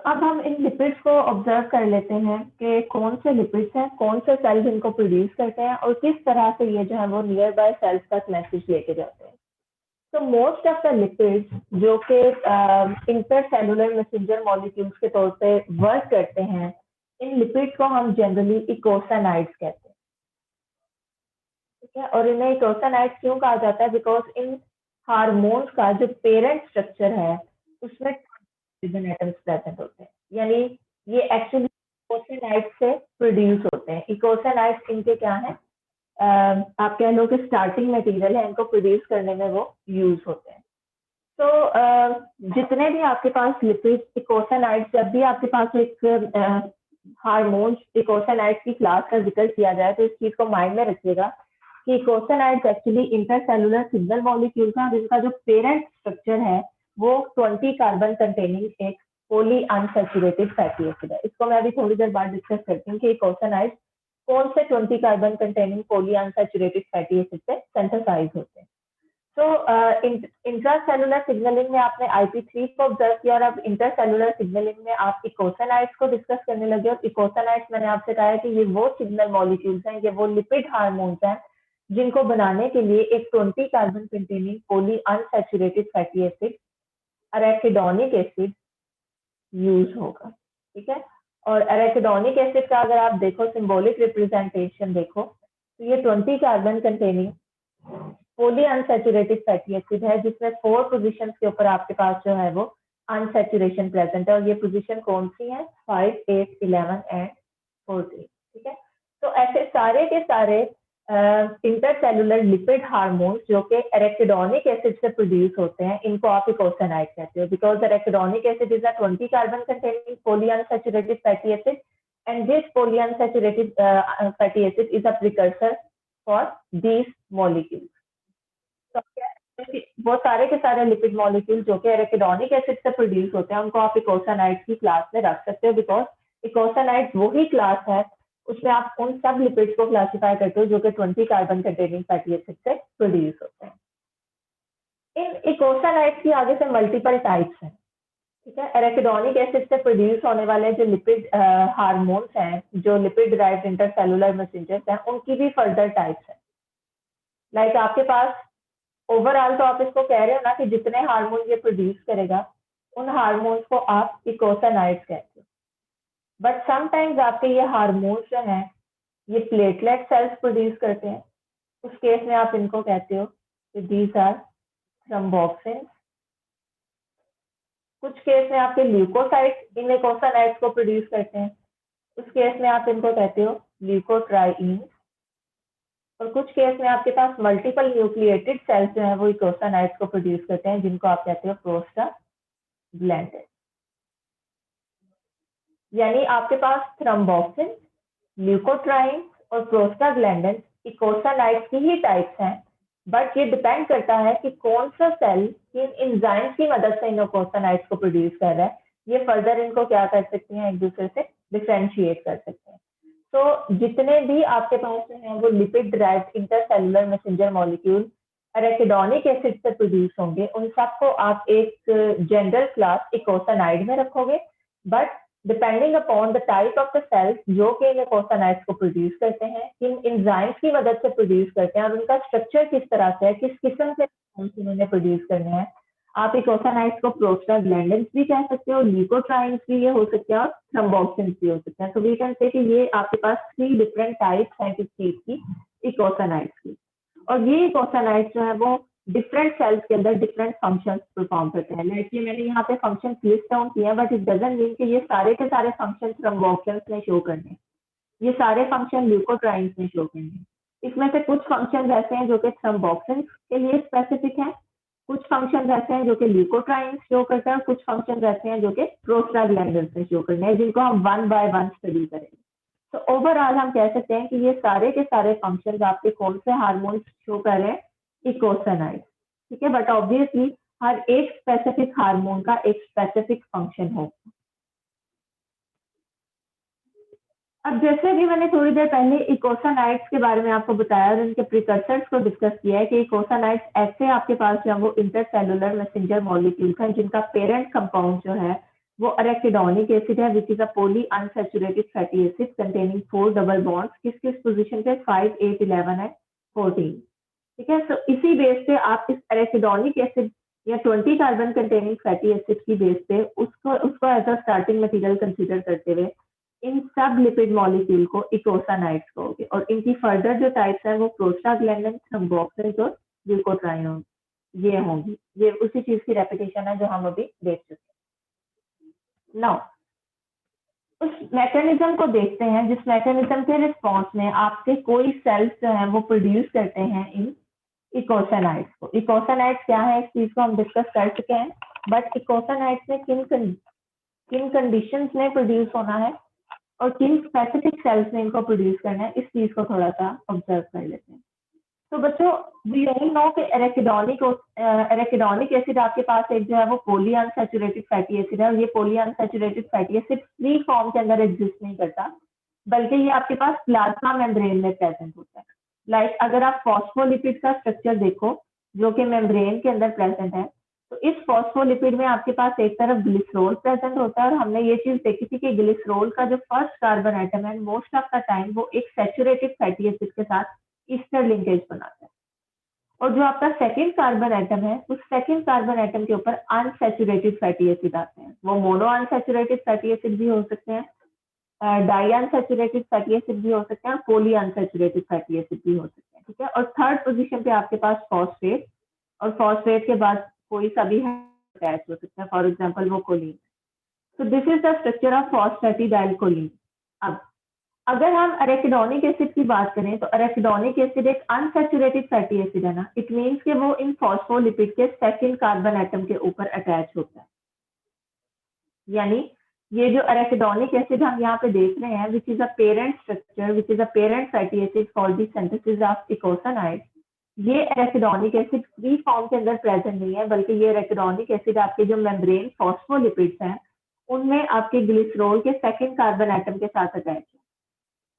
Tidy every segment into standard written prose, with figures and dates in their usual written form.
अब हम इन लिपिड्स को ऑब्जर्व कर लेते हैं कि कौन से लिपिड्स हैं, कौन से सेल्स इनको प्रोड्यूस करते हैं और किस तरह से ये जो है वो नियर बाय सेल्स तक मैसेज लेके जाते हैं। तो मोस्ट ऑफ द लिपिड्स जो कि इंटरसेलुलर मैसेंजर मॉलिक्यूल्स के तौर पे वर्क करते हैं, इन लिपिड्स को हम जनरली इकोसानाइड्स कहते हैं। ठीक है, और इन्हें इकोसानाइड्स क्यों कहा जाता है? बिकॉज इन हार्मोन्स का जो पेरेंट स्ट्रक्चर है उसमें कार्बन एटम्स प्रेजेंट होते हैं, यानी ये एक्चुअली इकोसानाइड्स से प्रोड्यूस होते हैं। इकोसानाइड्स इनके क्या है, आप कह लो कि स्टार्टिंग मटेरियल है, इनको प्रोड्यूस करने में वो यूज होते हैं। तो जितने भी आपके पास लिपिड इकोसानाइड्स, जब भी आपके पास एक हार्मोन इकोसानाइड्स की क्लास का जिक्र किया जाए तो इस चीज को माइंड में रखिएगा कि इकोसानाइड्स एक्चुअली इंटरसेलुलर सिग्नल मॉलिक्यूल्स हैं, जिनका जो पेरेंट स्ट्रक्चर है वो 20 कार्बन कंटेनिंग एक पोली अनसैचुरेटेड फैटी एसिड है। इसको मैं अभी थोड़ी देर बाद डिस्कस करती हूँ कि इकोसानाइड्स कौन से 20 carbon containing poly unsaturated fatty acid से सिंथेसाइज होते हैं। तो इंट्रासेलुलर सिग्नलिंग में आपने IP3 को ऑब्जर्व किया और अब इंटरसेलुलर सिग्नलिंग में आप इकोसानाइड्स को डिस्कस करने लगे। और इकोसानाइड्स मैंने आपसे कहा है कि ये वो सिग्नल मॉलिक्यूल्स हैं, ये वो लिपिड हार्मोन्स हैं जिनको बनाने के लिए एक 20 carbon containing poly unsaturated fatty acid arachidonic acid use होगा। ठीक है, और अरेकिडोनिक एसिड का अगर आप देखो सिंबॉलिक रिप्रेजेंटेशन देखो तो ये 20 carbon containing poly unsaturated fatty acid है, जिसमें 4 पोजीशन के ऊपर आपके पास जो है वो अनसैचुरेशन प्रेजेंट है। और ये पोजीशन कौन सी है? 5, 8, 11 एंड 14। ठीक है, तो ऐसे सारे के सारे इंटरसेलुलर लिपिड हार्मोन्स जो कि एरेकिडोनिक एसिड से प्रोड्यूस होते हैं, इनको आप इकोसानाइड कहते हो, because arachidonic acid is a 20 carbon containing poly unsaturated fatty acid and this poly unsaturated fatty acid is a precursor for these molecules. तो वो सारे के सारे लिपिड मॉलिक्यूल जो कि एरेकिडोनिक एसिड से प्रोड्यूस होते हैं, उनको आप इकोसानाइड्स की क्लास में रख सकते हो, बिकॉज इकोसानाइड्स वही क्लास है उसमें आप उन सब लिपिड्स को क्लासिफाई करते हो जो कि 20 कार्बन कंटेनिंग फैटी एसिड से प्रोड्यूस होते हैं। इन इकोसानाइड्स की आगे से मल्टीपल टाइप्स हैं। ठीक है, एरेकिडोनिक एसिड से प्रोड्यूस होने वाले जो लिपिड हार्मोन्स हैं, जो लिपिड डिराइव्ड इंटरसेलुलर मैसेंजर्स हैं, उनकी भी फर्दर टाइप्स हैं। लाइक आपके पास ओवरऑल तो आप इसको कह रहे हो ना कि जितने हार्मोन ये प्रोड्यूस करेगा उन हार्मोन्स को आप इकोसानाइड्स कहते हो। बट समटाइम्स आपके ये हार्मोन्स जो हैं ये प्लेटलेट सेल्स प्रोड्यूस करते हैं, उस केस में आप इनको कहते हो कि दीज आर थ्रोम्बोक्सिन। कुछ केस में आपके ल्यूकोसाइट्स इन इकोसानाइड्स को प्रोड्यूस करते हैं, उस केस में आप इनको कहते हो ल्यूकोट्राइन्स। और कुछ केस में आपके पास मल्टीपल न्यूक्लिएटेड सेल्स जो है वो इकोसानाइड्स को प्रोड्यूस करते हैं, जिनको आप कहते हो प्रोस्टाग्लैंडिन। यानी आपके पास थ्रोम्बोक्सिन, ल्यूकोट्राइन्स और प्रोस्टाग्लैंडिन इकोसानाइड्स की ही टाइप्स हैं, बट ये डिपेंड करता है कि कौन सा सेल किन एंजाइम्स की मदद से इन इकोसानाइड्स को प्रोड्यूस कर रहा है। ये फर्दर इनको क्या कर सकती हैं, एक दूसरे से डिफरेंशिएट कर सकते हैं। तो जितने भी आपके पास हैं वो lipid derived intercellular messenger molecule arachidonic acid से प्रोड्यूस होंगे, उन सबको आप एक जनरल क्लास इकोसानाइड में रखोगे। But depending upon the type of the cells जो कि इन इकोसानाइड्स को प्रोड्यूस करते हैं, किन एंजाइम्स की मदद से प्रोड्यूस करते हैं और उनका स्ट्रक्चर किस तरह से है, किस किस्म के उन्होंने प्रोड्यूस करने हैं, आप इकोसानाइड्स को प्रोस्टाग्लैंडिन्स भी कह सकते हो, ल्यूकोट्राइन्स भी ये हो सकते हैं और थ्रोम्बोक्सिन्स भी हो सकते हैं। सो वी कैन से कि ये आपके पास 3 डिफरेंट टाइप्स हैं किस चीज की, इकोसानाइड्स की। और ये इकोसानाइड्स जो है वो डिफरेंट सेल्स के अंदर डिफरेंट फंक्शंस परफॉर्म करते हैं। लाइक मैंने यहाँ पे फंक्शंस लिस्ट डाउन किए हैं, बट इट डजंट मीन कि ये सारे के सारे फंक्शंस थ्रोम्बोक्सिन्स में शो करने हैं, ये सारे फंक्शन ल्यूकोट्राइन्स में शो करने हैं। इसमें से कुछ फंक्शन ऐसे हैं जो कि थ्रोम्बोक्सिन्स के लिए स्पेसिफिक हैं, कुछ फंक्शन ऐसे हैं जो कि ल्यूकोट्राइन्स शो करते हैं, और कुछ फंक्शन ऐसे हैं जो कि प्रोस्टाग्लैंडिन्स में शो करने हैं, जिनको हम 1 बाय 1 स्टडी करेंगे। तो ओवरऑल हम कह सकते हैं कि ये सारे के सारे फंक्शन आपके कौन से हार्मोन शो कर रहे हैं, इकोसानाइड्स। ठीक है, बट ऑब्वियसली हर एक स्पेसिफिक हार्मोन का एक स्पेसिफिक फंक्शन होगा। अब जैसे भी मैंने थोड़ी देर पहले इकोसानाइड्स के बारे में आपको बताया और उनके प्रिकर्सर्स को डिस्कस किया है कि इकोसानाइड्स ऐसे आपके पास जो वो इंटरसेलुलर मैसेंजर मॉलिक्यूल्स हैं जिनका पेरेंट कंपाउंड जो है वो अरेकिडोनिक एसिड है विच is a poly unsaturated fatty acid containing 4 double bonds. किस किस पोजीशन पे? 5, 8, 11 है 14। ठीक है, तो इसी बेस पे आप इस अरेकिडोनिक एसिड या 20 कार्बन कंटेनिंग फैटी एसिड की बेस पे उसको as a starting material consider करते हुए इन सब लिपिड मॉलिक्यूल को इकोसानाइड्स कहोगे, और इनकी फर्दर जो टाइप्स है वो प्रोस्टाग्लैंडिन, थ्रोम्बोक्सिन और ग्लूकोट्राइनोन ये होंगी। ये उसी चीज की रेपिटेशन है जो हम अभी देख चुके हैं। नाउ उस मैकेनिज्म को देखते हैं जिस मैकेनिज्म के रिस्पॉन्स में आपके कोई सेल्स जो है वो प्रोड्यूस करते हैं इन इकोसानाइड्स को। इकोसानाइड्स क्या है इस चीज को हम डिस्कस कर चुके हैं, बट इकोसानाइड्स में किन कंडीशंस में प्रोड्यूस होना है और किन स्पेसिफिक सेल्स में इनको प्रोड्यूस करना है, इस चीज को थोड़ा सा ऑब्जर्व कर लेते हैं। तो बच्चों वी ऑल नो कि एरेकिडोनिक एसिड आपके पास एक जो है वो पॉली अनसैचुरेटेड फैटी एसिड है, और ये poly unsaturated fatty acid free form के अंदर एग्जिस्ट नहीं करता, बल्कि ये आपके पास प्लाज्मा मेम्ब्रेन में प्रेजेंट होता है। लाइक अगर आप फॉस्फोलिपिड का स्ट्रक्चर देखो जो कि मेम्ब्रेन के अंदर प्रेजेंट है, तो इस फॉस्फोलिपिड में आपके पास एक तरफ ग्लिसरॉल प्रेजेंट होता है, और हमने ये चीज देखी थी कि ग्लिसरॉल का जो फर्स्ट कार्बन एटम है मोस्ट ऑफ द टाइम वो एक सैचुरेटेड फैटी एसिड के साथ ईस्टर लिंकेज बनाता है, और जो आपका सेकंड कार्बन एटम है उस सेकंड कार्बन एटम के ऊपर अनसैचुरेटेड फैटी एसिड आते हैं। वो मोनो अनसैचुरेटेड फैटी एसिड भी हो सकते हैं, डाई अनसैचुरेटेड फैटी एसिड भी हो सकते हैं, और पॉली अनसैचुरेटेड फैटी एसिड भी हो सकते हैं। ठीक है, और थर्ड पोजीशन पे आपके पास फॉस्फेट, और फॉस्फेट के बाद कोई सा भी अटैच हो सकता है, फॉर एग्जांपल वो कोलिन। तो this is the structure of phosphatidylcholine. अब अगर हम अरेकिडोनिक एसिड की बात करें तो अरेकिडोनिक एसिड एक अनसैचुरेटेड फैटी एसिड है ना, इट मीन्स कि वो इन फॉस्फोलिपिड के सेकंड कार्बन एटम के ऊपर अटैच होता है। यानी ये जो अरेकिडोनिक एसिड हम यहाँ पे देख रहे हैं which is a parent structure which is a parent fatty acid for the synthesis of eicosanoid, ये अरेकिडोनिक एसिड फ्री फॉर्म के अंदर प्रेजेंट नहीं है, बल्कि ये अरेकिडोनिक एसिड आपके जो मेम्ब्रेन फॉस्फोलिपिड्स हैं उनमें आपके ग्लिसरॉल के सेकंड कार्बन एटम के साथ अटैच है।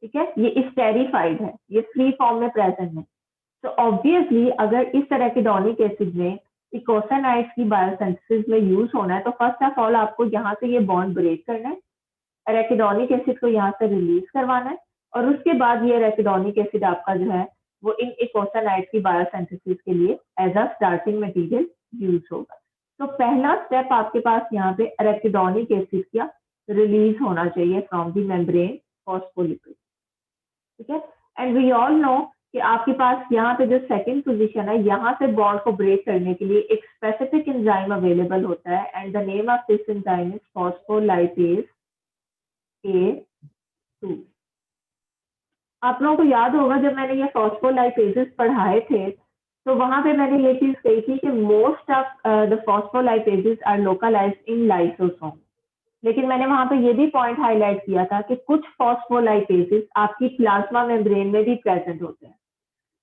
ठीक है, ये स्टेरिफाइड है, ये फ्री फॉर्म में प्रेजेंट है। तो ऑब्वियसली अगर इस तरह के डोनिक एसिड में इकोसानाइड्स की बायोसिंथेसिस में यूज होना है तो फर्स्ट ऑफ ऑल आपको यहाँ से ये बॉन्ड ब्रेक करना है, एरेकिडोनिक एसिड को यहाँ से रिलीज करवाना है, और उसके बाद ये एरेकिडोनिक एसिड आपका जो है वो इन इकोसानाइड्स की बायोसिंथेसिस के लिए as a starting material use होगा। तो पहला स्टेप आपके पास यहाँ पे एरेकिडोनिक एसिड का रिलीज होना चाहिए फ्रॉम द मेम्ब्रेन फॉस्फोलिपिड। ठीक है, एंड वी ऑल नो कि आपके पास यहाँ पे जो सेकंड पोजीशन है यहाँ से बॉन्ड को ब्रेक करने के लिए एक स्पेसिफिक एंजाइम अवेलेबल होता है, and the name of this enzyme is phospholipase A2। आप लोगों को याद होगा जब मैंने ये फॉस्फोलाइपेजेस पढ़ाए थे तो वहां पे मैंने ये चीज कही थी कि most of the phospholipases are localised in lysosome, लेकिन मैंने वहां पे ये भी पॉइंट हाईलाइट किया था कि कुछ फॉस्फोलाइपेजेस आपकी प्लाज्मा मेम्ब्रेन में भी प्रेजेंट होते हैं।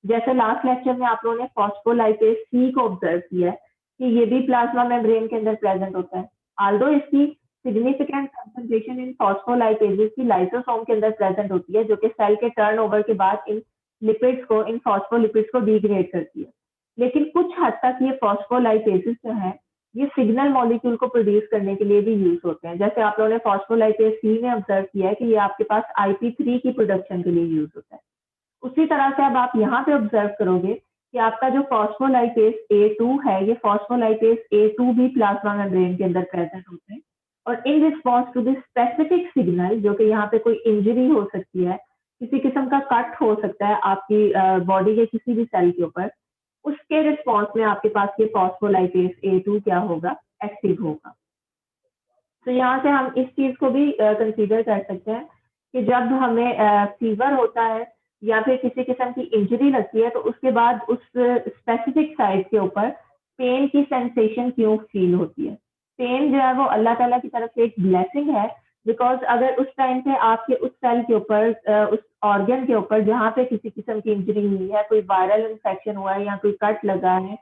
जैसे लास्ट लेक्चर में आप लोगों ने फॉस्फोलाइपेज सी को ऑब्जर्व किया है कि ये भी प्लाज्मा मेम्ब्रेन के अंदर प्रेजेंट होता है, आल्दो इसकी सिग्निफिकेंट कंसंट्रेशन इन फॉस्फोलाइपेजेस की लाइसोसोम के अंदर प्रेजेंट होती है, जो कि सेल के टर्नओवर के बाद इन लिपिड्स को, इन फॉस्फोलिपिड्स को डिग्रेड करती है। लेकिन कुछ हद तक ये फॉस्फोलाइपेजेस जो है ये सिग्नल मॉलिक्यूल को प्रोड्यूस करने के लिए भी यूज होते हैं। जैसे आप लोगों ने फॉस्फोलाइपेज सी में ऑब्जर्व किया है कि ये आपके पास IP3 की प्रोडक्शन के लिए यूज होता है। उसी तरह से अब आप यहाँ पे ऑब्जर्व करोगे कि आपका जो फॉस्फोलाइपेज A2 है, ये फॉस्फोलाइपेज A2 भी प्लाज्मा मेम्ब्रेन के अंदर प्रेजेंट होते हैं, और in response to this specific signal, जो कि यहाँ पे कोई इंजरी हो सकती है, किसी किस्म का कट हो सकता है आपकी बॉडी के किसी भी सेल के ऊपर, उसके रिस्पॉन्स में आपके पास ये फॉस्फोलाइपेज A2 क्या होगा, एक्टिव होगा। तो यहाँ से हम इस चीज को भी कंसीडर कर सकते हैं कि जब हमें फीवर होता है या फिर किसी किस्म की इंजरी लगती है तो उसके बाद उस स्पेसिफिक साइट के ऊपर पेन की सेंसेशन क्यों फील होती है। पेन जो है वो अल्लाह ताला की तरफ से एक ब्लेसिंग है, बिकॉज अगर उस टाइम पे आपके उस सेल के ऊपर, उस ऑर्गन के ऊपर जहाँ पे किसी किस्म की इंजरी हुई है, कोई वायरल इन्फेक्शन हुआ है या कोई कट लगा है,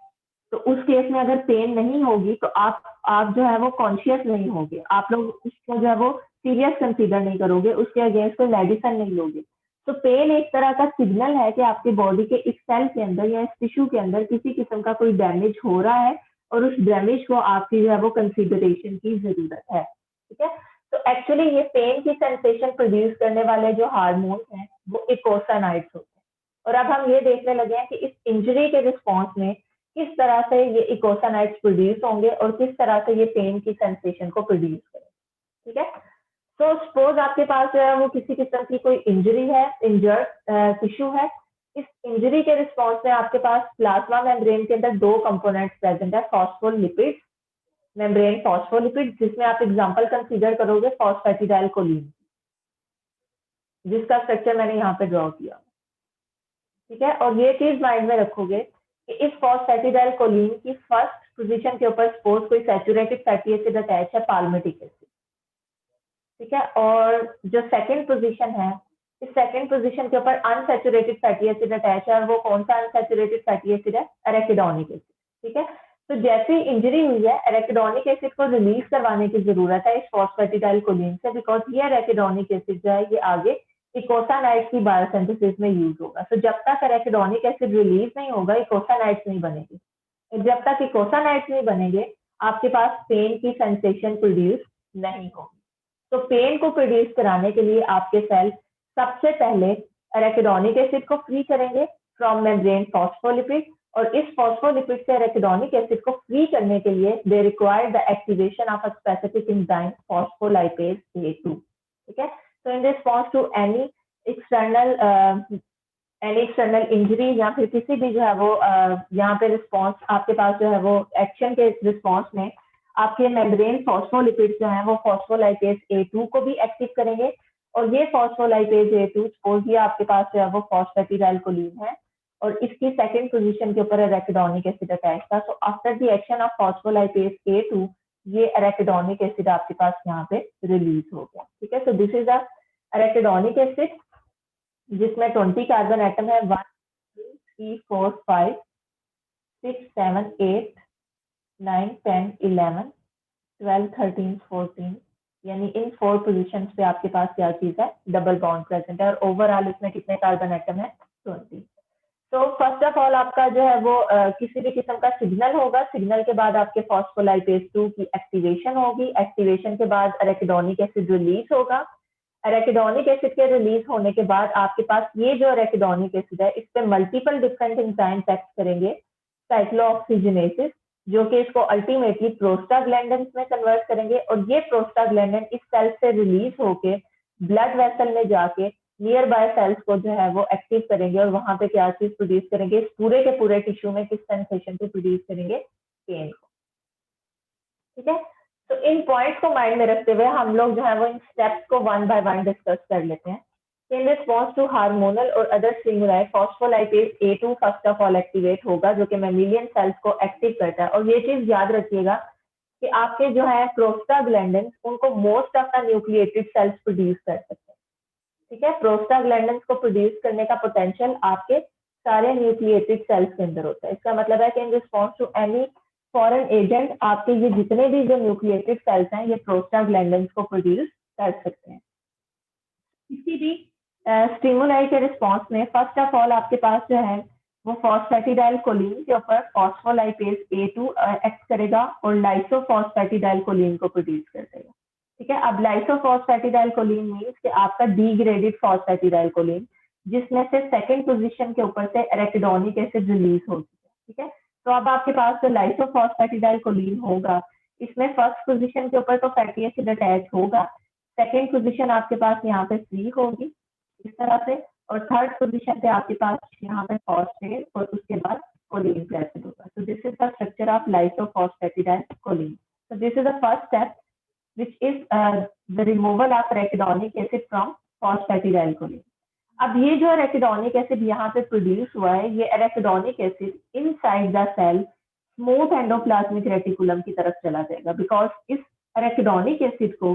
तो उस केस में अगर पेन नहीं होगी तो आप जो है वो कॉन्शियस नहीं होगे, आप लोग उसको जो है वो सीरियस कंसीडर नहीं करोगे, उसके अगेंस्ट कोई मेडिसिन नहीं लोगे। तो पेन एक तरह का सिग्नल है कि आपकी बॉडी के इस सेल के अंदर या इस टिश्यू के अंदर किसी किस्म का कोई डैमेज हो रहा है, और उस डैमेज को आपकी जो है वो कंसीडरेशन की जरूरत है। ठीक है। तो एक्चुअली ये पेन की सेंसेशन प्रोड्यूस करने वाले जो हार्मोन्स हैं वो इकोसानाइड्स होते हैं। और अब हम ये देखने लगे हैं कि इस इंजरी के रिस्पॉन्स में किस तरह से ये इकोसानाइड्स प्रोड्यूस होंगे और किस तरह से ये पेन की सेंसेशन को प्रोड्यूस करें। ठीक है। तो सपोज आपके पास जो है वो किसी किस्म की कोई इंजरी है, इंजर्ड टिश्यू है। इस इंजरी के रिस्पॉन्स में आपके पास प्लाज्मा मेम्ब्रेन के अंदर दो कंपोनेंट्स प्रेजेंट है, फॉस्फोलिपिड्स, मेम्ब्रेन फॉस्फोलिपिड, जिसमें आप एग्जांपल कंसीडर करोगे फॉस्फेटिडाइलकोलिन, जिसका स्ट्रक्चर मैंने यहाँ पे ड्रॉ किया। ठीक है। और ये चीज माइंड में रखोगे कि इस फॉस्फेटिडाइलकोलिन की फर्स्ट पोजीशन के ऊपर सपोज कोई सैचुरेटेड फैटी एसिड अटैच है, पाल्मिटिक एसिड। ठीक है। और जो सेकंड पोजीशन है, इस सेकंड पोजीशन के ऊपर अनसैचुरेटेड फैटी एसिड अटैच है, और वो कौन सा अनसैचुरेटेड फैटी एसिड है? Arachidonic acid. ठीक है। तो जैसे इंजरी हुई है, एराकिडोनिक एसिड को रिलीज करवाने की जरूरत है इस फॉस्फेटिडाइलकोलिन से, बिकॉज ये एराकिडोनिक एसिड जो है ये आगे इकोसानाइड्स की बायोसिंथेसिस में यूज होगा। तो जब तक एराकिडोनिक एसिड रिलीज नहीं होगा, इकोसानाइड्स नहीं बनेगी। जब तक इकोसानाइड्स नहीं बनेंगे, आपके पास पेन की सेंसेशन प्रोड्यूस नहीं होगी। तो पेन को प्रोड्यूस कराने के लिए आपके सेल सबसे पहले एराकिडोनिक एसिड को फ्री करेंगे फ्रॉम मेम्ब्रेन फॉस्फोलिपिड, और इस फॉस्फोलिपिड से एराकिडोनिक एसिड को फ्री करने के लिए they require the activation of a specific enzyme phospholipase A2। ठीक है। तो in response to any external injury या फिर किसी भी जो है वो यहाँ पे रिस्पॉन्स आपके पास जो है वो एक्शन के रिस्पॉन्स में आपके मेम्ब्रेन फॉस्फोलिपिड जो है वो फॉस्फोलाइपेज A2 को भी एक्टिव करेंगे। और ये फॉस्फोलाइपेज A2 सपोज ये आपके पास जो है वो फॉस्फेटिडाइलकोलिन है, और इसकी सेकंड पोजीशन के ऊपर एराकिडोनिक एसिड अटैच था। So after the action of phospholipase A2 ये एराकिडोनिक एसिड आपके पास यहाँ पे रिलीज हो गया। ठीक है। So this is the arachidonic acid, जिसमें 20 कार्बन एटम है, 1 2 3 4 5 6 7 8 9 10 11 12 13 14, यानी इन 4 पोजीशंस पे आपके पास क्या चीज है? डबल बॉन्ड प्रेजेंट है। और ओवरऑल इसमें कितने कार्बन एटम है? 20। तो फर्स्ट ऑफ ऑल आपका जो है वो किसी भी किस्म का सिग्नल होगा, सिग्नल के बाद आपके फॉस्फोलाइपेज 2 की एक्टिवेशन होगी, एक्टिवेशन के बाद एराकिडोनिक एसिड रिलीज होगा। एराकिडोनिक एसिड के रिलीज होने के बाद आपके पास ये जो एराकिडोनिक एसिड है, इस पे मल्टीपल डिफरेंट एंजाइम्स एक्ट करेंगे, साइक्लोऑक्सीजनेसेस, जो कि इसको अल्टीमेटली प्रोस्टाग्लैंडिन में कन्वर्ट करेंगे। और ये प्रोस्टाग्लैंडिन इस सेल से रिलीज होके ब्लड वेसल में जाके नियर बाय सेल्स को जो है वो एक्टिव करेंगे, और वहां पे क्या चीज प्रोड्यूस करेंगे? इस पूरे के पूरे टिश्यू में किस सेंसेशन को प्रोड्यूस करेंगे? पेन को। ठीक है। तो इन पॉइंट्स को माइंड में रखते हुए हम लोग जो है वो इन स्टेप्स को वन बाय वन डिस्कस कर लेते हैं। इन रिस्पॉन्स टू हार्मोनल और other stimuli phospholipase A2 first of all activate होगा, जो कि मेमिलियन सेल्स को एक्टिव करता है। और ये चीज याद रखिएगा कि आपके जो है प्रोस्टाग्लैंडिन उनको most of the nucleated sales produce कर सकते हैं। ठीक है। प्रोस्टाग्लैंडिन को प्रोड्यूस करने का पोटेंशियल आपके सारे न्यूक्लिएटेड सेल्स के अंदर होता है। इसका मतलब है कि in response to any foreign agent आपके ये जितने भी जो न्यूक्लिएटेड सेल्स हैं ये प्रोस्टाग्लैंडिन को प्रोड्यूस कर सकते हैं। किसी भी स्टिमुलाई के रिस्पॉन्स में फर्स्ट ऑफ ऑल आपके पास जो है वो फॉस्फेटिडाइलकोलिन के ऊपर फॉस्फोलाइपेज A2 एक्ट करेगा और लाइसोफॉस्फेटिडाइलकोलिन को प्रोड्यूस कर देगा। ठीक है। अब लाइसोफॉस्फेटिडाइलकोलिन मीन्स कि आपका डिग्रेडेड फॉस्फेटिडाइलकोलिन, जिसमें से सेकंड पोजीशन के ऊपर से एराकिडोनिक एसिड रिलीज होगी। ठीक है। तो अब आपके पास जो लाइसोफॉस्फेटिडाइलकोलिन होगा, इसमें फर्स्ट पोजीशन के ऊपर तो फैटी एसिड अटैच होगा, सेकेंड पोजीशन आपके पास यहाँ पे फ्री होगी इस तरह से, और थर्ड पोजीशन पे आपके पास यहाँ पे फॉस्फेट और उसके बाद कोलिन प्रेजेंट होगा। So this is the structure of lysophosphatidylcholine. So this is the first step, which is the removal of arachidonic acid from phosphatidylcholine. अब ये जो arachidonic acid यहाँ पे प्रोड्यूस हुआ है, ये arachidonic acid inside the cell smooth endoplasmic reticulum की तरफ चला जाएगा, बिकॉज इस arachidonic acid को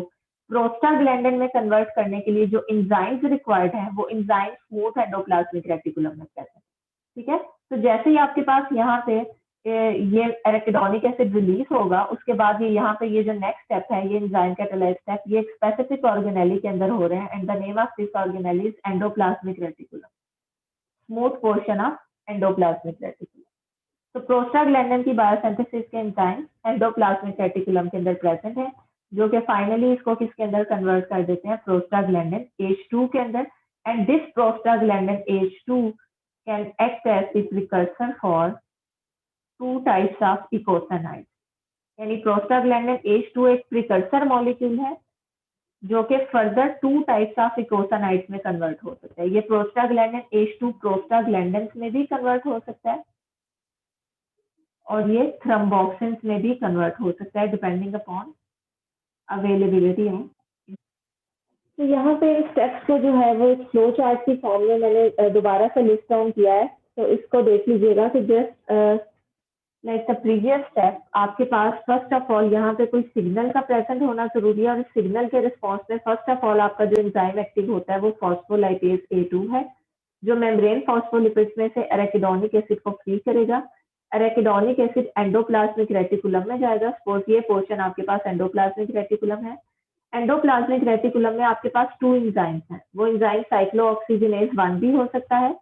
प्रोस्टाग्लैंडिन में कन्वर्ट करने के लिए जो एंजाइम्स रिक्वायर्ड हैं वो एंजाइम स्मूथ एंडोप्लाज्मिक रेटिकुलम में प्रेजेंट है। ठीक है। तो जैसे ही आपके पास यहाँ पे ये एराकिडोनिक एसिड रिलीज होगा, उसके बाद ये यहाँ पे ये जो नेक्स्ट स्टेप है ये एंजाइम कैटालाइज स्टेप, ये एक स्पेसिफिक ऑर्गेनेली के अंदर हो रहे हैं, and the name of this organelle is endoplasmic reticulum, smooth portion of endoplasmic reticulum. तो प्रोस्टाग्लैंडिन की बायोसिंथेसिस के एंजाइम एंडोप्लाज्मिक रेटिकुलम के अंदर प्रेजेंट है, जो कि फाइनली इसको किसके अंदर कन्वर्ट कर देते हैं, प्रोस्टाग्लैंडिन H2 के अंदर। And this prostaglandin H2 can act as the precursor for 2 types of eicosanoids. यानी प्रोस्टाग्लैंडिन H2 एक प्रिकर्सर मॉलिक्यूल है जो कि फर्दर 2 टाइप्स ऑफ इकोसाइनाइड्स में कन्वर्ट हो सकता है। ये प्रोस्टाग्लैंडिन H2 प्रोस्टाग्लैंडिन्स में भी कन्वर्ट हो सकता है और ये थ्रोम्बोक्सिन्स में भी कन्वर्ट हो सकता है डिपेंडिंग अपॉन अवेलेबिलिटी ऑफ। तो यहाँ पे स्टेप्स को जो है वो एक फ्लो चार्ट की फॉर्म में मैंने दोबारा से लिस्ट डाउन किया है, तो इसको देख लीजिएगा कि just like the previous step आपके पास फर्स्ट ऑफ ऑल यहाँ पे कोई सिग्नल का प्रेजेंट होना जरूरी है और इस सिग्नल के रिस्पॉन्स में फर्स्ट ऑफ ऑल आपका जो एंजाइम एक्टिव होता है वो फॉस्फोलाइपेज A2 है, जो मेम्ब्रेन फॉस्फोलिपिड्स में से एराकिडोनिक एसिड को फ्री करेगा। एराकिडोनिक एसिड एंडोप्लाज्मिक रेटिकुलम में जाएगा। सपोज ये पोर्शन आपके पास एंडोप्लाज्मिक रेटिकुलम है। एंडोप्लाज्मिक रेटिकुलम में आपके पास 2 एंजाइम्स हैं। वो एंजाइम साइक्लोऑक्सीजिनेज 1 भी हो सकता है,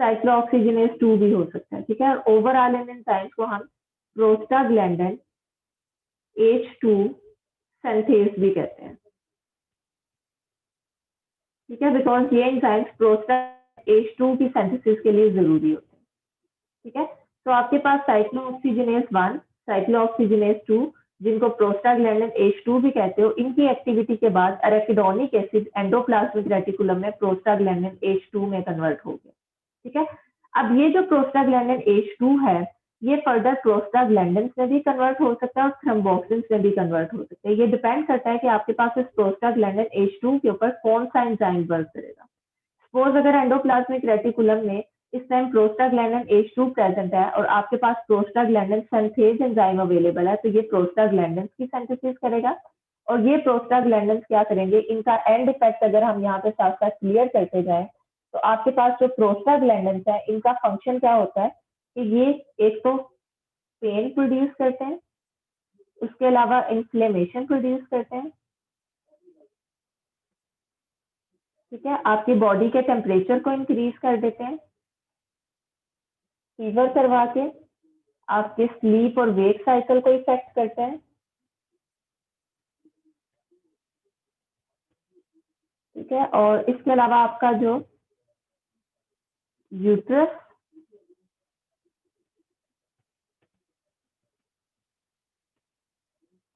साइक्लोऑक्सीजिनेज 2 भी हो सकता है, ठीक है। और ओवरऑल इन एंजाइम्स को हम प्रोस्टाग्लैंडिन H2 सिंथेज भी कहते हैं, ठीक है, बिकॉज ये एंजाइम्स प्रोस्टाग्लैंडिन H2 की सिंथेसिस के लिए जरूरी होते हैं, ठीक है। तो आपके पास साइक्लोऑक्सीजिनेज 1, साइक्लोऑक्सीजिनेज 2, जिनको प्रोस्टाग्लैंडिन H2 भी कहते हो, इनकी एक्टिविटी के बाद एराकिडोनिक एसिड एंडोप्लाज्मिक रेटिकुलम में प्रोस्टाग्लैंडिन H2 में कन्वर्ट हो गया, ठीक है। अब ये जो प्रोस्टाग्लैंडिन H2 है ये फर्दर प्रोस्टाग्लैंडिन्स में भी कन्वर्ट हो सकता है और थ्रोम्बोक्सिन्स में भी कन्वर्ट हो सकता है। ये डिपेंड करता है कि आपके पास इस प्रोस्टाग्लैंडिन H2 के ऊपर कौन सा एंजाइम वर्क करेगा। सपोज अगर एंडोप्लाज्मिक रेटिकुलम में इस टाइम प्रोस्टाग्लैंडिन H2 प्रेजेंट है और आपके पास प्रोस्टाग्लैंडिन सिंथेज एंजाइम अवेलेबल है, तो ये प्रोस्टाग्लैंडिन की सिंथेसिस करेगा और ये प्रोस्टाग्लैंडिन क्या करेंगे, इनका एंड इफेक्ट अगर हम यहाँ पे साथ साथ क्लियर करते जाए तो आपके पास जो प्रोस्टाग्लैंडिन है इनका फंक्शन क्या होता है कि ये एक तो पेन प्रोड्यूस करते हैं, उसके अलावा इन्फ्लेमेशन प्रोड्यूस करते हैं, ठीक है, आपकी बॉडी के टेम्परेचर को इंक्रीज कर देते हैं, फीवर करवा के आपके स्लीप और वेक साइकिल को इफेक्ट करते हैं, ठीक है। और इसके अलावा आपका जो यूट्रस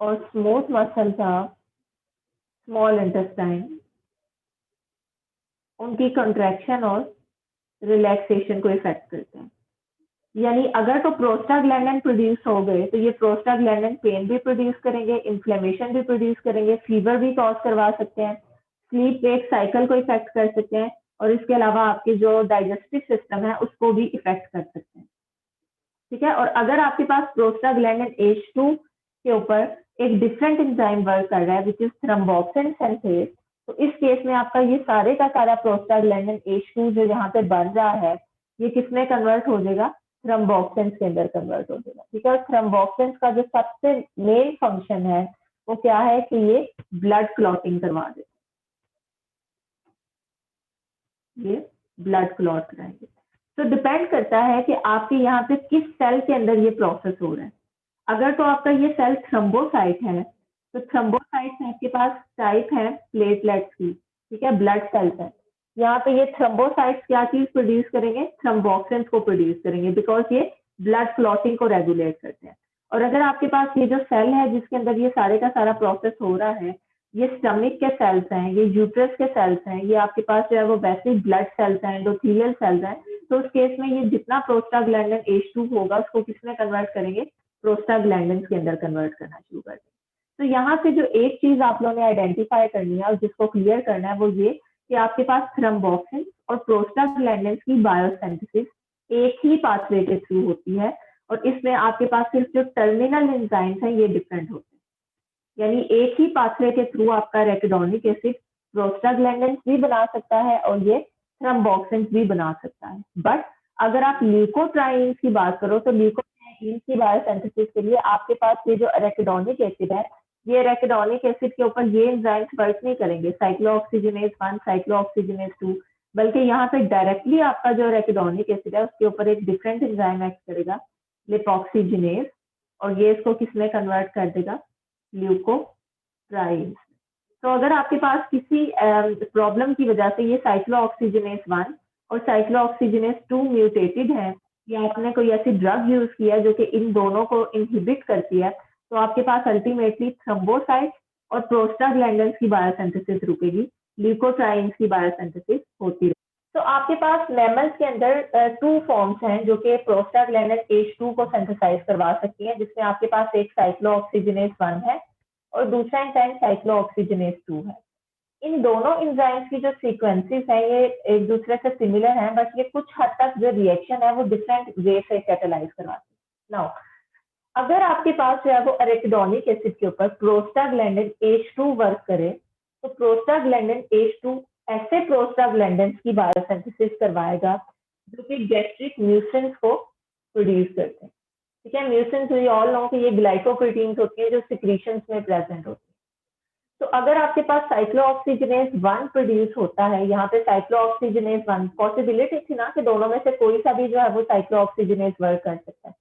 और स्मूथ मसल था स्मॉल इंटेस्टाइन, उनकी कंट्रैक्शन और रिलैक्सेशन को इफेक्ट करते हैं। यानी अगर तो प्रोस्टाग्लैंडिन प्रोड्यूस हो गए तो ये प्रोस्टाग्लैंडिन पेन भी प्रोड्यूस करेंगे, इन्फ्लेमेशन भी प्रोड्यूस करेंगे, फीवर भी कॉज करवा सकते हैं, स्लीप वेक साइकिल को इफेक्ट कर सकते हैं और इसके अलावा आपके जो डाइजेस्टिव सिस्टम है उसको भी इफेक्ट कर सकते हैं, ठीक है। और अगर आपके पास प्रोस्टाग्लैंडिन H2 के ऊपर एक डिफरेंट एंजाइम वर्क कर रहा है विच इज थ्रोम्बोक्सिन सिंथेज, तो इस केस में आपका ये सारे का सारा प्रोस्टाग्लैंडिन H2 जो यहाँ पे बन रहा है ये किसमें कन्वर्ट हो जाएगा, थ्रोम्बोक्सिन के अंदर कन्वर्ट हो जाएगा, ठीक है। और थ्रोम्बोक्सिन का जो सबसे मेन फंक्शन है वो क्या है कि ये ब्लड क्लॉटिंग करवा देते, ये ब्लड क्लॉट कराएंगे। तो डिपेंड करता है कि आपके यहाँ पे किस सेल के अंदर ये प्रोसेस हो रहा है। अगर तो आपका ये सेल थ्रोम्बोसाइट है तो थ्रोम्बोसाइट में आपके पास टाइप है प्लेटलेट्स की, ठीक है, ब्लड सेल्स है। यहाँ पे ये थ्रोम्बोसाइट्स क्या चीज प्रोड्यूस करेंगे, थ्रोम्बोक्सिन्स को प्रोड्यूस करेंगे बिकॉज ये ब्लड क्लॉटिंग को रेगुलेट करते हैं। और अगर आपके पास ये जो सेल है जिसके अंदर ये सारे का सारा प्रोसेस हो रहा है ये स्टमक के सेल्स हैं, ये यूट्रस के सेल्स हैं, ये आपके पास जो है वो वैसे ब्लड सेल्स हैं, एंडोथेलियल सेल्स हैं, तो उस केस में ये जितना प्रोस्टाग्लैंडिन H2 होगा उसको किसमें कन्वर्ट करेंगे, प्रोस्टाग्लैंडिन के अंदर कन्वर्ट करना शुरू कर देंगे। तो यहाँ से जो एक चीज आप लोगों ने आइडेंटिफाई करनी है और जिसको क्लियर करना है वो ये कि आपके पास थ्रोम्बोक्सिन और प्रोस्टाग्लैंडिन की बायोसिंथेसिस एक ही पाथवे के थ्रू होती है और इसमें आपके पास सिर्फ जो टर्मिनल एंजाइम्स हैं ये डिफरेंट होते हैं। यानी एक ही पाथवे के थ्रू आपका रेकिडोनिक एसिड प्रोस्टाग्लैंडिन भी बना सकता है और ये थ्रोम्बोक्सिन भी बना सकता है। बट अगर आप ल्यूकोट्राइन्स की बात करो तो ल्यूकोट्राइन की बायोसिंथेसिस के लिए आपके पास ये जो रेकिडोनिक एसिड है ये रेकिडोनिक एसिड के ऊपर ये एंजाइम्स वर्क नहीं करेंगे, साइक्लोऑक्सीजिनेज 1, साइक्लोऑक्सीजिनेज 2, बल्कि यहाँ पे डायरेक्टली आपका जो रेकिडोनिक एसिड है उसके ऊपर एक डिफरेंट एंजाइम एक्ट करेगा, लिपोक्सिजिनेज, और ये इसको किसमें कन्वर्ट कर देगा, ल्यूको ट्राइन्स। तो अगर आपके पास किसी प्रॉब्लम की वजह से ये साइक्लोऑक्सीजिनेस 1 और साइक्लोऑक्सीजिनेस 2 म्यूटेटेड है, या आपने कोई ऐसी ड्रग यूज किया जो कि इन दोनों को इनहिबिट करती है, तो आपके पास अल्टीमेटली थ्रोम्बोसाइट्स और प्रोस्टाग्लैंडिन्स की बायोसिंथेसिस रुकेगी, ल्यूकोट्राइन्स की बायोसिंथेसिस होती रहेगी। तो आपके पास मैमल्स के अंदर 2 फॉर्म्स हैं जो कि प्रोस्टाग्लैंडिन H2 को सिंथेसाइज करवा सकती हैं, जिसमें आपके पास एक साइक्लोऑक्सीजिनेस 1 है और दूसरा एंजाइम साइक्लोऑक्सीजिनेस 2 है। इन दोनों एंजाइम्स की जो सीक्वेंसेस है ये एक दूसरे से सिमिलर हैं, बट ये कुछ हद तक जो रिएक्शन है वो डिफरेंट वे से कैटेलाइज करवाती है। नाउ अगर आपके पास जो है वो एराकिडोनिक एसिड के ऊपर प्रोस्टाग्लैंडिन H2 वर्क करे, तो प्रोस्टाग्लैंडिन H2 ऐसे प्रोस्टाग्लैंडिन्स की बायोसिंथेसिस करवाएगा जो कि गैस्ट्रिक म्यूसिन्स को प्रोड्यूस करते हैं। ठीक है, म्यूसिन्स वी ऑल नो कि ये ग्लाइकोप्रोटीन्स होती है जो सिक्रीशंस में प्रेजेंट होती है। तो अगर आपके पास साइक्लोऑक्सीजिनेस 1 प्रोड्यूस होता है, यहाँ पे साइक्लोऑक्सीजिनेस 1 पॉसिबिलिटी थी ना कि दोनों में से कोई सा भी जो है वो साइक्लोऑक्सीजिनेस वर्क कर सकता है।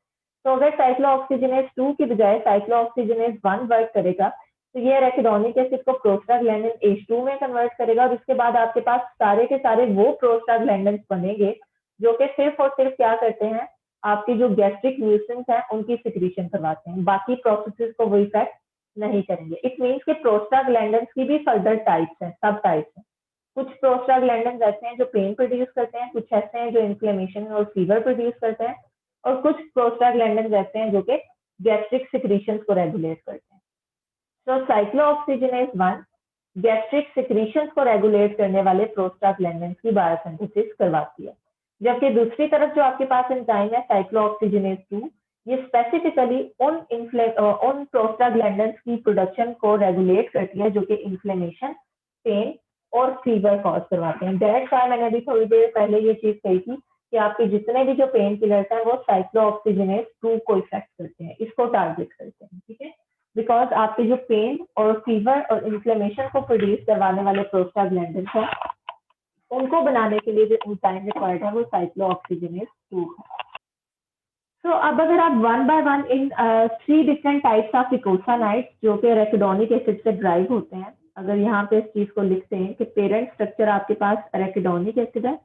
तो अगर साइक्लोऑक्सीजिनेस 2 की बजाय साइक्लोऑक्सीजिनेस 1 वर्क करेगा, तो ये एराकिडोनिक एसिड को प्रोस्टाग्लैंडिन H2 में कन्वर्ट करेगा और उसके बाद आपके पास सारे के सारे वो प्रोस्टाग्लैंडिन्स बनेंगे जो कि सिर्फ और सिर्फ क्या करते हैं, आपकी जो गैस्ट्रिक म्यूसिन्स हैं उनकी सिक्रीशन करवाते हैं, बाकी प्रोसेसेस को वो इफेक्ट नहीं करेंगे। इट मीन्स कि प्रोस्टाग्लैंडिन्स की भी फर्दर टाइप्स हैं, सब टाइप्स हैं। कुछ प्रोस्टाग्लैंडिन्स ऐसे हैं जो पेन प्रोड्यूस करते हैं, कुछ ऐसे हैं जो इन्फ्लेमेशन और फीवर प्रोड्यूस करते हैं, और कुछ प्रोस्टाग्लैंडिन्स ऐसे हैं जो कि गैस्ट्रिक सिक्रीशंस को रेगुलेट करते हैं। तो साइक्लोऑक्सीजिनेस 1 गैस्ट्रिक सिक्रीशंस को रेगुलेट करने वाले प्रोस्टाग्लैंडिन्स की बायोसिंथेसिस करवाती है, जबकि दूसरी तरफ जो आपके पास एंजाइम है साइक्लोऑक्सीजिनेस 2, ये स्पेसिफिकली उन प्रोस्टाग्लैंडिन्स की प्रोडक्शन को रेगुलेट करती है जो कि इन्फ्लेमेशन, पेन और फीवर कॉज करवाते हैं। दैट्स व्हाई मैंने अभी थोड़ी देर पहले ये चीज कही थी कि आपके जितने भी जो पेन किलर्स हैं वो साइक्लोऑक्सीजिनेस 2 को इफेक्ट करते हैं, इसको टारगेट करते हैं। ठीक है, बिकॉज आपके जो पेन और फीवर और इन्फ्लेमेशन को प्रोड्यूस करवाने वाले प्रोस्टाग्लैंडिन्स हैं, उनको बनाने के लिए जो एंजाइम रिक्वायर्ड है वो साइक्लोऑक्सीजिनेस 2 है। तो अब अगर आप one by one in 3 different types of eicosanoids जो कि एराकिडोनिक एसिड से ड्राइव होते हैं, अगर यहाँ पे इस चीज को लिखते हैं कि पेरेंट स्ट्रक्चर आपके पास एराकिडोनिक एसिड है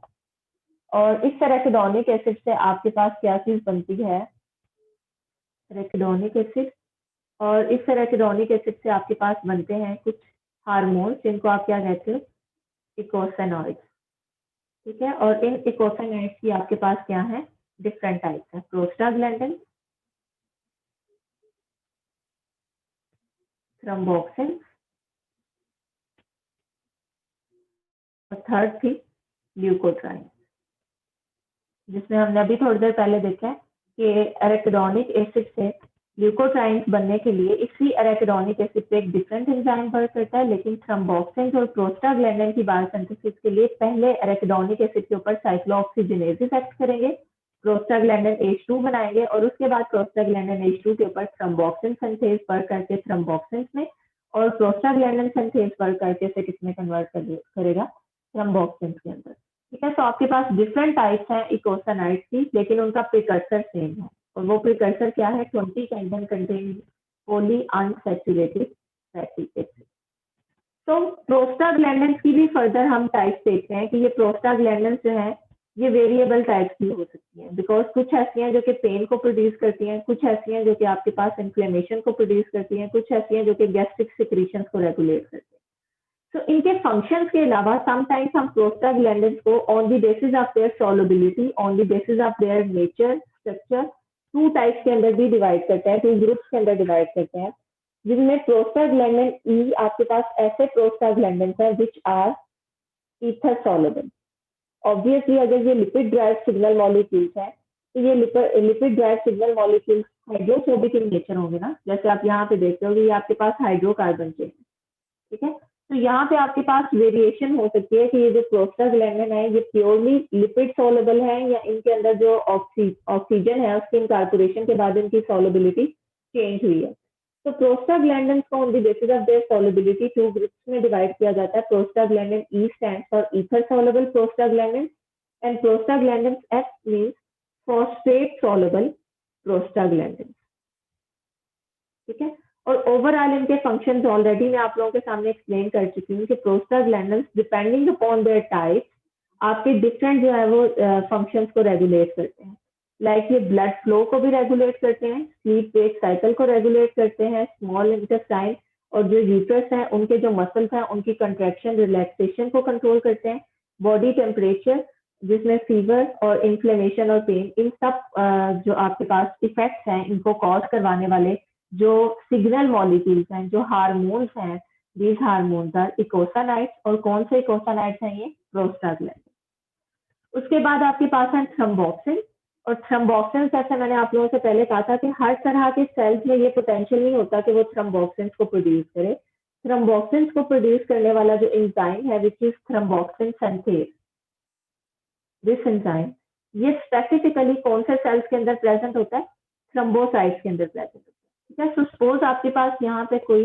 और इस एराकिडोनिक एसिड से आपके पास क्या चीज बनती है, एराकिडोनिक एसिड, और इस एराकिडोनिक एसिड से आपके पास बनते हैं कुछ हार्मोन्स जिनको आप क्या कहते हो, इकोसानॉइड्स। ठीक है, और इन इकोसानॉइड्स की आपके पास क्या है, डिफरेंट टाइप्स है, प्रोस्टाग्लैंडिन, थ्रोम्बोक्सिन, और थर्ड थी ल्यूकोट्राइन, जिसमें हमने अभी थोड़ी देर पहले देखा है कि एराकिडोनिक एसिड से ल्यूकोट्राइन्स बनने के लिए इसी एराकिडोनिक एसिड पे एक डिफरेंट एंजाइम वर्क करता है, लेकिन थ्रोम्बोक्सिन और प्रोस्टाग्लैंडिन की बायोसिंथेसिस के लिए पहले एराकिडोनिक एसिड के ऊपर साइक्लोऑक्सीजिनेज एक्ट करेंगे, प्रोस्टाग्लैंडिन H2 बनाएंगे और उसके बाद प्रोस्टाग्लैंडिन H2 के ऊपर थ्रोम्बोक्सिन सिंथेज वर्क करके थ्रोम्बोक्सिन में, और प्रोस्टाग्लैंडिन सिंथेज वर्क करके से किसमें कन्वर्ट करेगा, थ्रोम्बोक्सिन के अंदर। ठीक है, तो आपके पास डिफरेंट टाइप्स हैं इकोसानाइड्स की, लेकिन उनका प्रिकर्सर सेम है, और वो प्रिकर्सर क्या है, 20 carbon contain poly unsaturated fatty acid. तो प्रोस्टाग्लैंडिन्स की भी फर्दर हम टाइप्स देखते हैं कि ये प्रोस्टाग्लैंडिन्स जो है ये वेरिएबल टाइप्स की हो सकती हैं, बिकॉज कुछ ऐसी हैं जो कि पेन को प्रोड्यूस करती हैं, कुछ ऐसी हैं जो कि आपके पास इन्फ्लेमेशन को प्रोड्यूस करती हैं, कुछ ऐसी हैं जो कि गैस्ट्रिक सिक्रीशंस को रेगुलेट करती हैं। तो इनके फंक्शंस के अलावा समटाइम्स हम प्रोस्टाग्लैंडिन्स को on the basis of their solubility, on the basis of their nature structure, 2 types के अंदर भी डिवाइड करते हैं, 2 ग्रुप्स के अंदर डिवाइड करते हैं, जिनमें प्रोस्टाग्लैंडिन ई आपके पास ऐसे प्रोस्टाग्लैंडिन्स हैं which are ether soluble. Obviously अगर ये लिपिड ड्राइव सिग्नल मॉलिक्यूल्स हैं, तो ये lipid derived signal molecules hydrophobic in nature होंगे ना, जैसे आप यहाँ पे देखते हो कि ये आपके पास हाइड्रोकार्बन चेन है। ठीक है, तो यहाँ पे आपके पास वेरिएशन हो सकती है कि ये जो प्रोस्टाग्लैंडिन है ये प्योरली लिपिड सॉल्युबल है या इनके अंदर जो ऑक्सीजन है उसकी इनकॉर्पोरेशन के बाद इनकी सॉल्युबिलिटी चेंज हुई है। तो प्रोस्टाग्लैंडिन को on the basis of their solubility 2 groups में डिवाइड किया जाता है। Prostaglandin E stands for ether soluble prostaglandin and prostaglandin F means phosphate soluble prostaglandin. ठीक है, और ओवरऑल इनके फंक्शंस ऑलरेडी मैं आप लोगों के सामने एक्सप्लेन कर चुकी हूँ कि prostaglandins depending upon their type आपके डिफरेंट जो है वो फंक्शंस को रेगुलेट करते हैं। लाइक ये ब्लड फ्लो को भी रेगुलेट करते हैं, स्लीप वेक साइकिल को रेगुलेट करते हैं, स्मॉल इंटेस्टाइन और जो यूट्रस हैं उनके जो मसल्स हैं उनकी कंट्रैक्शन रिलैक्सेशन को कंट्रोल करते हैं, बॉडी टेम्परेचर जिसमें फीवर और इन्फ्लेमेशन और पेन, इन सब जो आपके पास इफेक्ट्स हैं इनको कॉज करवाने वाले जो सिग्नल मॉलिक्यूल्स हैं, जो हार्मोन्स हैं, दीज हार्मोन्स आर इकोसानाइट्स। और कौन से इकोसानाइट्स हैं? ये प्रोस्टाग्लैंडिन। उसके बाद आपके पास है थ्रोम्बोक्सिन। और थ्रोम्बोक्सिन जैसे मैंने आप लोगों से पहले कहा था कि हर तरह के सेल्स में ये पोटेंशियल नहीं होता कि वो थ्रोम्बोक्सिन को प्रोड्यूस करे। थ्रोम्बोक्सिन को प्रोड्यूस करने वाला जो एंजाइम है which is thromboxane synthase, this enzyme ये स्पेसिफिकली कौन से सेल्स के अंदर प्रेजेंट होता है? थ्रोम्बोसाइट्स के अंदर प्रेजेंट होता है। ठीक है, सो सपोज आपके पास यहाँ पे कोई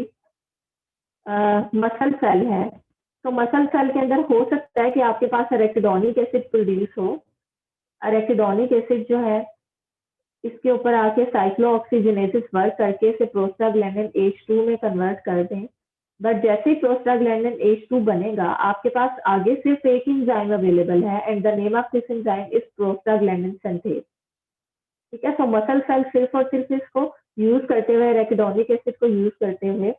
मसल सेल है, तो मसल सेल के अंदर हो सकता है कि आपके पास अरेकिडोनिक एसिड प्रोड्यूस हो। अरेकिडोनिक एसिड जो है इसके ऊपर आके साइक्लोऑक्सीजनेसिस वर्क करके इसे प्रोस्टाग्लैंडिन H2 में कन्वर्ट कर दें। बट जैसे ही प्रोस्टाग्लैंडिन H2 बनेगा आपके पास आगे सिर्फ एक एंजाइम अवेलेबल है and the name of this enzyme is prostaglandin synthase. ठीक है, तो मसल सेल सिर्फ और सिर्फ इसको यूज करते हुए, रेकिडोनिक एसिड को यूज करते हुए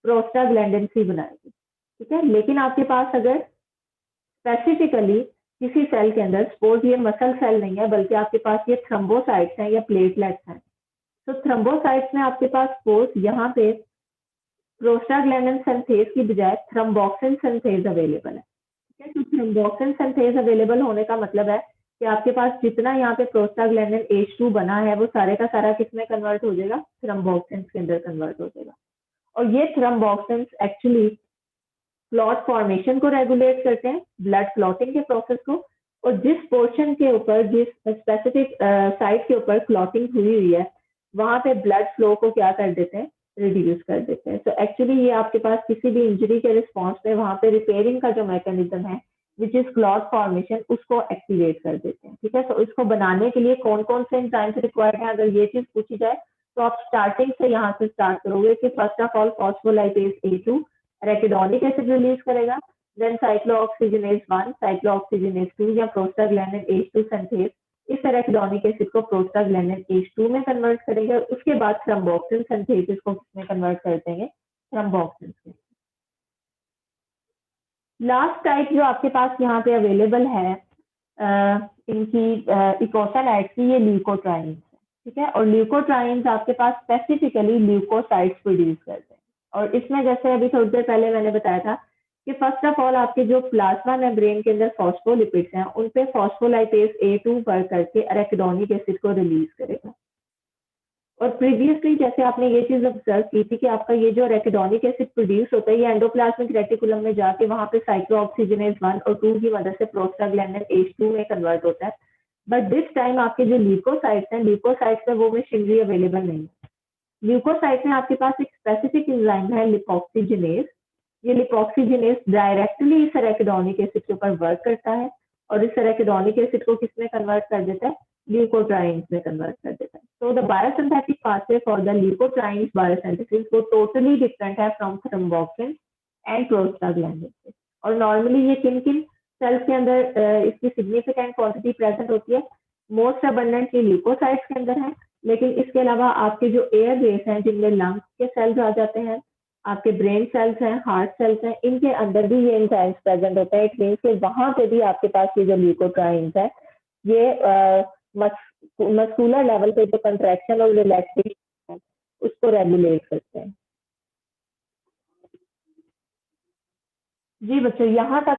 प्रोस्टाग्लैंडिन सी बनाएगी। ठीक है, लेकिन आपके पास अगर स्पेसिफिकली किसी सेल के अंदर, सपोज ये मसल सेल नहीं है बल्कि आपके पास ये थ्रोम्बोसाइट्स हैं या प्लेटलेट्स हैं, तो थ्रोम्बोसाइट्स में आपके पास सपोज यहाँ पे प्रोस्टाग्लैंडिन सिंथेज की बजाय थ्रोम्बोक्सिन सिंथेज अवेलेबल है। ठीक है, तो थ्रोम्बोक्सिन सिंथेज अवेलेबल होने का मतलब है कि आपके पास जितना यहाँ पे प्रोस्टाग्लैंडिन H2 बना है वो सारे का सारा किसमें कन्वर्ट हो जाएगा? थ्रोम्बोक्सिन के अंदर कन्वर्ट हो जाएगा। और ये थ्रोम्बोक्सिन एक्चुअली क्लॉट फॉर्मेशन को रेगुलेट करते हैं, ब्लड क्लॉटिंग के प्रोसेस को। और जिस पोर्शन के ऊपर, जिस स्पेसिफिक साइट के ऊपर क्लॉटिंग हुई है वहां पे ब्लड फ्लो को क्या कर देते हैं? रिड्यूस कर देते हैं। तो एक्चुअली ये आपके पास किसी भी इंजरी के रिस्पॉन्स में वहां पे रिपेयरिंग का जो मैकेनिज्म है विच इज क्लॉट फॉर्मेशन उसको एक्टिवेट कर देते हैं। ठीक है, तो इसको बनाने के लिए कौन कौन से एंजाइम्स रिक्वायर्ड है, अगर ये चीज पूछी जाए तो आप स्टार्टिंग से यहाँ से स्टार्ट करोगे कि first of all phospholipase A2 arachidonic acid release करेगा, देन साइक्लोऑक्सीजनेज 1, साइक्लोऑक्सीजनेज 2 या प्रोस्टाग्लैंडिन H2 सिंथेज इस रेकिडोनिक एसिड को प्रोस्टाग्लैंडिन H2 में कन्वर्ट करेंगे। उसके बाद थ्रोम्बोक्सिन सिंथेज को किसमें कन्वर्ट कर देंगे? थ्रोम्बोक्सिन में। लास्ट टाइप जो आपके पास यहाँ पे अवेलेबल है इनकी इकोसानाइट्स की, ये ल्यूकोट्राइन्स है। ठीक है, और ल्यूकोट्राइन्स आपके पास स्पेसिफिकली ल्यूकोसाइट्स प्रोड्यूस करते हैं। और इसमें जैसे अभी थोड़ी देर पहले मैंने बताया था कि फर्स्ट ऑफ ऑल आपके जो प्लाज्मा मेम्ब्रेन के अंदर फॉस्फोलिपिड्स हैं उन पे फॉस्फोलाइपेज A2 वर्क करके अरेकिडोनिक एसिड को रिलीज करेगा। और प्रीवियसली जैसे आपने ये चीज ऑब्जर्व की थी कि आपका ये जो रेकिडोनिक एसिड प्रोड्यूस होता है ये एंडोप्लाज्मिक रेटिकुलम में जाके वहां पे साइक्लोऑक्सीजनेज 1 और 2 की मदद से प्रोस्टाग्लैंडिन H2 में कन्वर्ट होता है। बट दिस टाइम आपके जो ल्यूकोसाइट्स हैं, ल्यूकोसाइट्स में वो मशीनरी अवेलेबल नहीं है। ल्यूकोसाइट में आपके पास एक स्पेसिफिक एंजाइम है लिपोक्सिजिनेज। ये लिपोक्सिजिनेज डायरेक्टली इस रेकिडोनिक एसिड के ऊपर वर्क करता है और इस रेकिडोनिक एसिड को किसमें कन्वर्ट कर देता है? ल्यूकोट्राइन्स में कन्वर्ट कर देता है। So the biosynthetic pathway for the leukotrienes biosynthesis वो totally different है from thromboxane and prostaglandin से। और नॉर्मली ये किन किन सेल्स के अंदर इसकी सिग्निफिकेंट क्वांटिटी प्रेजेंट होती है? मोस्ट अबंडेंटली ल्यूकोसाइट्स के अंदर है, लेकिन इसके अलावा आपके जो एयर बेस हैं जिनमें लंग्स के सेल्स आ जाते हैं, आपके ब्रेन सेल्स हैं, हार्ट सेल्स हैं, इनके अंदर भी ये एंजाइम्स प्रेजेंट होते हैं। इट मीन्स कि वहां पे भी आपके पास ये जो ल्यूकोट्राइन्स है ये मस्कुलर लेवल पे जो कंट्रैक्शन और रिलैक्सेशन है उसको रेगुलेट करते हैं। जी बच्चों, यहाँ तक